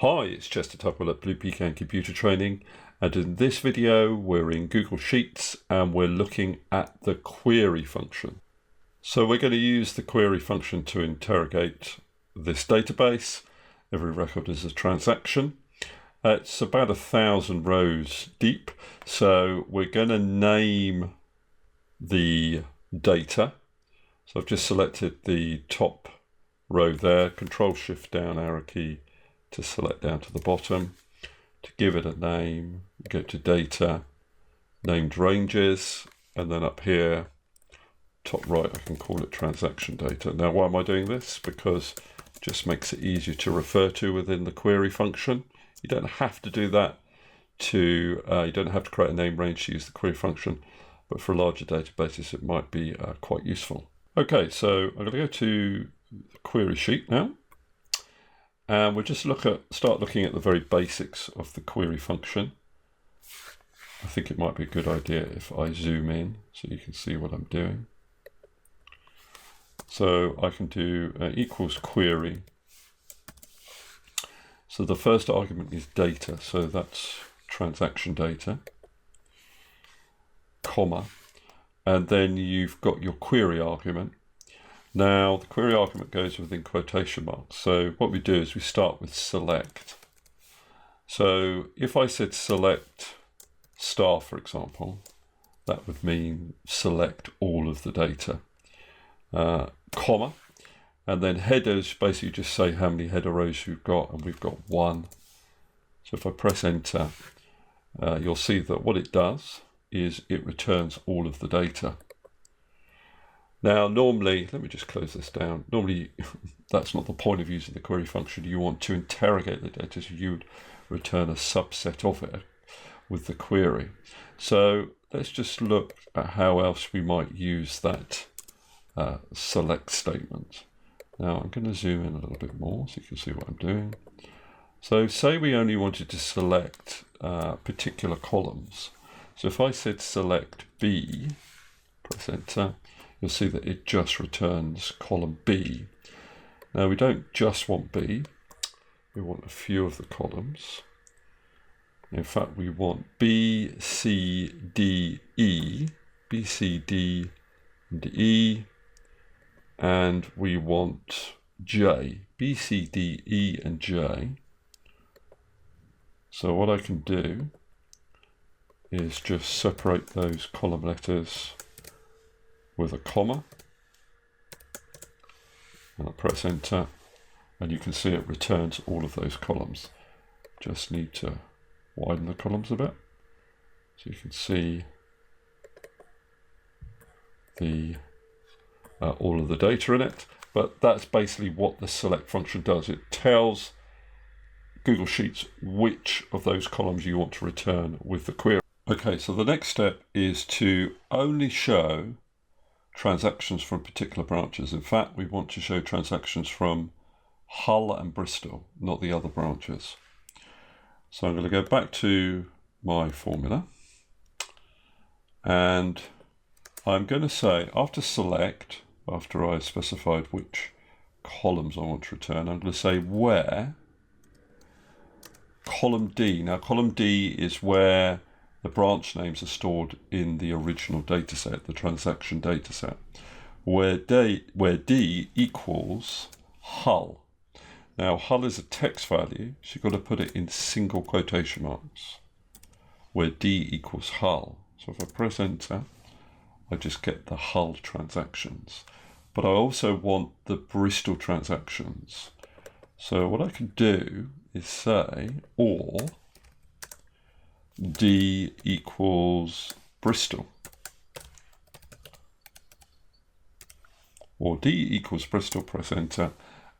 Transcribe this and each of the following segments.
Hi, it's Chester Tugwell at Blue Pecan Computer Training, and in this video we're in Google Sheets and we're looking at the query function. So we're going to use the query function to interrogate this database. Every record is a transaction. It's about 1,000 rows deep, so we're going to name the data. So I've just selected the top row there, Control-Shift-Down arrow key to select down to the bottom. To give it a name, go to Data, Named Ranges, and then up here, top right, I can call it Transaction Data. Now, why am I doing this? Because it just makes it easier to refer to within the query function. You don't have to do that you don't have to create a name range to use the query function, but for larger databases, it might be quite useful. Okay, so I'm going to go to the query sheet now. And we'll just start looking at the very basics of the query function. I think it might be a good idea if I zoom in so you can see what I'm doing. So I can do equals query. So the first argument is data, so that's transaction data, comma, and then you've got your query argument. Now, the query argument goes within quotation marks. So what we do is we start with select. So if I said select star, for example, that would mean select all of the data, comma, and then headers basically just say how many header rows you've got, and we've got 1. So if I press enter, you'll see that what it does is it returns all of the data. Now, normally, let me just close this down. Normally, that's not the point of using the query function. You want to interrogate the data, so you would return a subset of it with the query. So let's just look at how else we might use that select statement. Now, I'm going to zoom in a little bit more so you can see what I'm doing. So say we only wanted to select particular columns. So if I said select B, press enter, you'll see that it just returns column B. Now we don't just want B, we want a few of the columns. In fact, we want B, C, D, E, B, C, D, and E, and we want J, B, C, D, E, and J. So what I can do is just separate those column letters with a comma, and I press enter, and you can see it returns all of those columns. Just need to widen the columns a bit so you can see the all of the data in it. But that's basically what the select function does. It tells Google Sheets which of those columns you want to return with the query. Okay, so the next step is to only show transactions from particular branches. In fact, we want to show transactions from Hull and Bristol, not the other branches. So I'm going to go back to my formula, and I'm going to say after select, after I specified which columns I want to return, I'm going to say where column D. Now column D is where the branch names are stored in the original dataset, the transaction dataset, where D equals Hull. Now, Hull is a text value, so you've got to put it in single quotation marks, where D equals Hull. So if I press enter, I just get the Hull transactions. But I also want the Bristol transactions. So what I can do is say, or D equals Bristol, or D equals Bristol, press enter,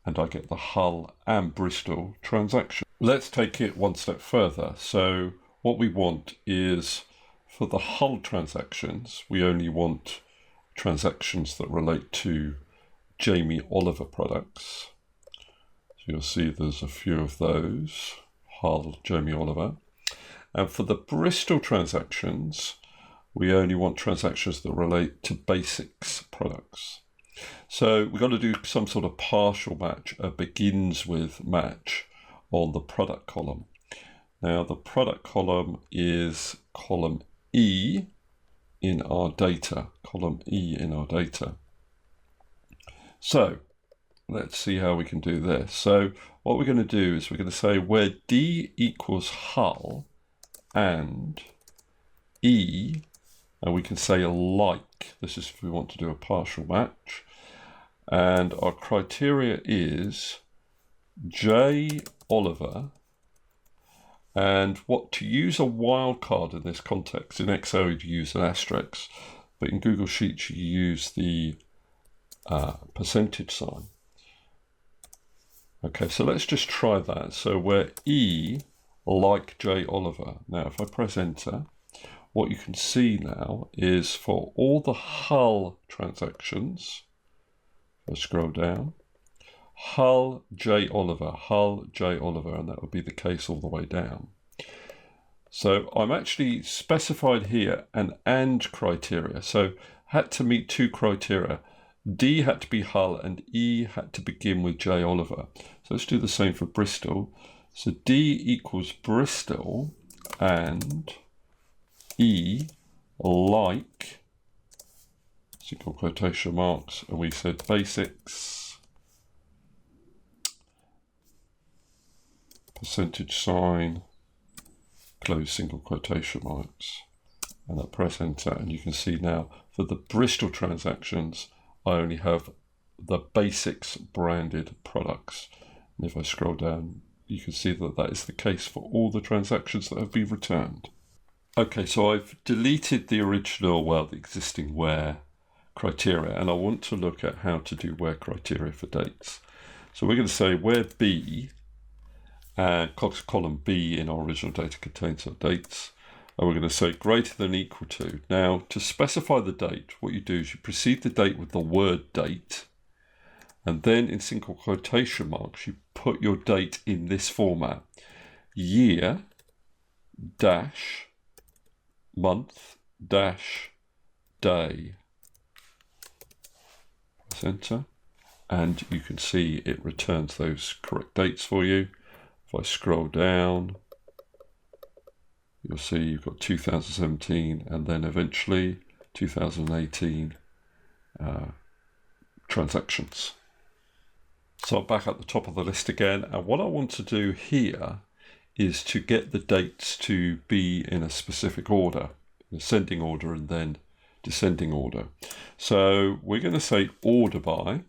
and I get the Hull and Bristol transaction. Let's take it one step further. So what we want is, for the Hull transactions, we only want transactions that relate to Jamie Oliver products. So you'll see there's a few of those, Hull, Jamie Oliver. And for the Bristol transactions, we only want transactions that relate to Basics products. So we've got to do some sort of partial match, a begins with match on the product column. Now the product column is column E in our data, column E in our data. So let's see how we can do this. So what we're going to do is we're going to say where D equals hull and E, and we can say like, this is if we want to do a partial match, and our criteria is J Oliver. And what to use a wildcard in this context, in Excel you use an asterisk, but in Google Sheets you use the percentage sign. Okay, so let's just try that. So where E like J Oliver. Now if I press enter, what you can see now is for all the Hull transactions, if I scroll down, Hull J Oliver, and that would be the case all the way down. So I'm actually specified here an AND criteria. So had to meet two criteria. D had to be Hull and E had to begin with J Oliver. So let's do the same for Bristol. So D equals Bristol and E like, single quotation marks, and we said basics, percentage sign, close single quotation marks, and I press enter, and you can see now for the Bristol transactions I only have the basics branded products, and if I scroll down you can see that that is the case for all the transactions that have been returned. Okay, so I've deleted the original, well, the existing where criteria, and I want to look at how to do where criteria for dates. So we're going to say where B, column B in our original data contains our dates, and we're going to say greater than equal to. Now to specify the date, what you do is you precede the date with the word date, and then in single quotation marks you put your date in this format: year dash month dash day. Press enter, and you can see it returns those correct dates for you. If I scroll down, you'll see you've got 2017 and then eventually 2018 transactions. So I'm back at the top of the list again, and what I want to do here is to get the dates to be in a specific order, ascending order and then descending order. So we're going to say order by,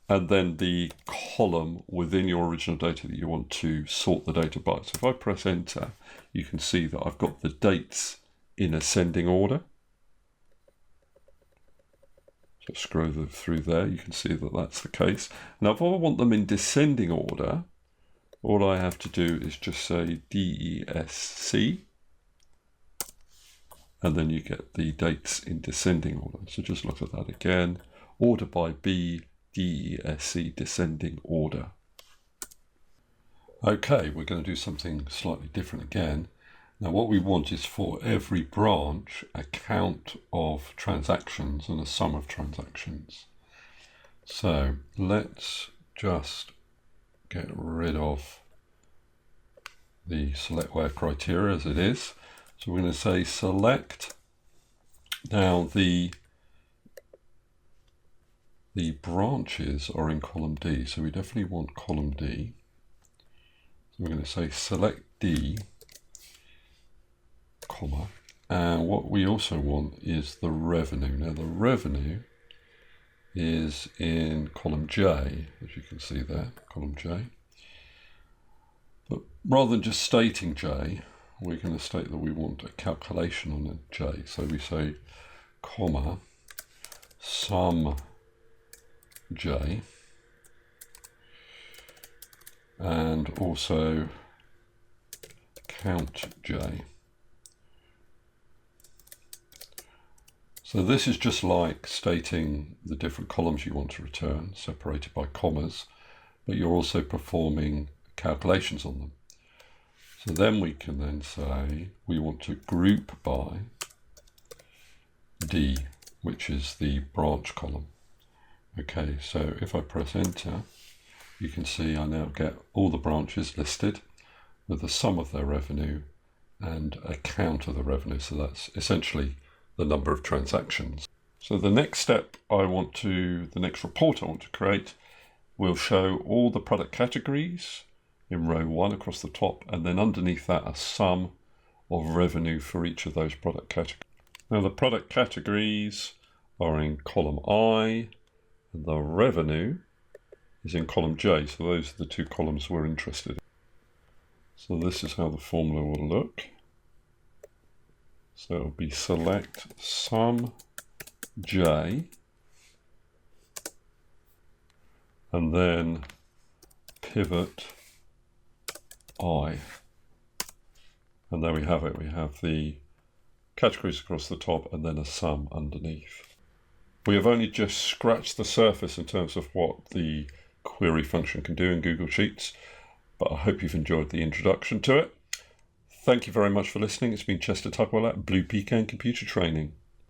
and then the column within your original data that you want to sort the data by. So if I press enter, you can see that I've got the dates in ascending order. So scroll through there, you can see that that's the case. Now if I want them in descending order, all I have to do is just say DESC, and then you get the dates in descending order. So just look at that again, order by B, DESC, descending order. Okay, we're going to do something slightly different again. Now what we want is for every branch a count of transactions and a sum of transactions. So let's just get rid of the select where criteria as it is. So we're going to say select. Now the branches are in column D, so we definitely want column D. So we're going to say select D, comma, and what we also want is the revenue. Now the revenue is in column J, as you can see there, column J. But rather than just stating J, we're going to state that we want a calculation on a J. So we say comma sum J, and also count J. So this is just like stating the different columns you want to return, separated by commas, but you're also performing calculations on them. So then we can then say we want to group by D, which is the branch column. Okay, so if I press enter, you can see I now get all the branches listed with the sum of their revenue and a count of the revenue. So that's essentially the number of transactions. So the next report I want to create will show all the product categories in row 1 across the top, and then underneath that a sum of revenue for each of those product categories. Now the product categories are in column I, and the revenue is in column J, so those are the two columns we're interested in. So this is how the formula will look. So it'll be select sum J, and then pivot I. And there we have it. We have the categories across the top and then a sum underneath. We have only just scratched the surface in terms of what the query function can do in Google Sheets, but I hope you've enjoyed the introduction to it. Thank you very much for listening. It's been Chester Tugwell at Blue Pecan Computer Training.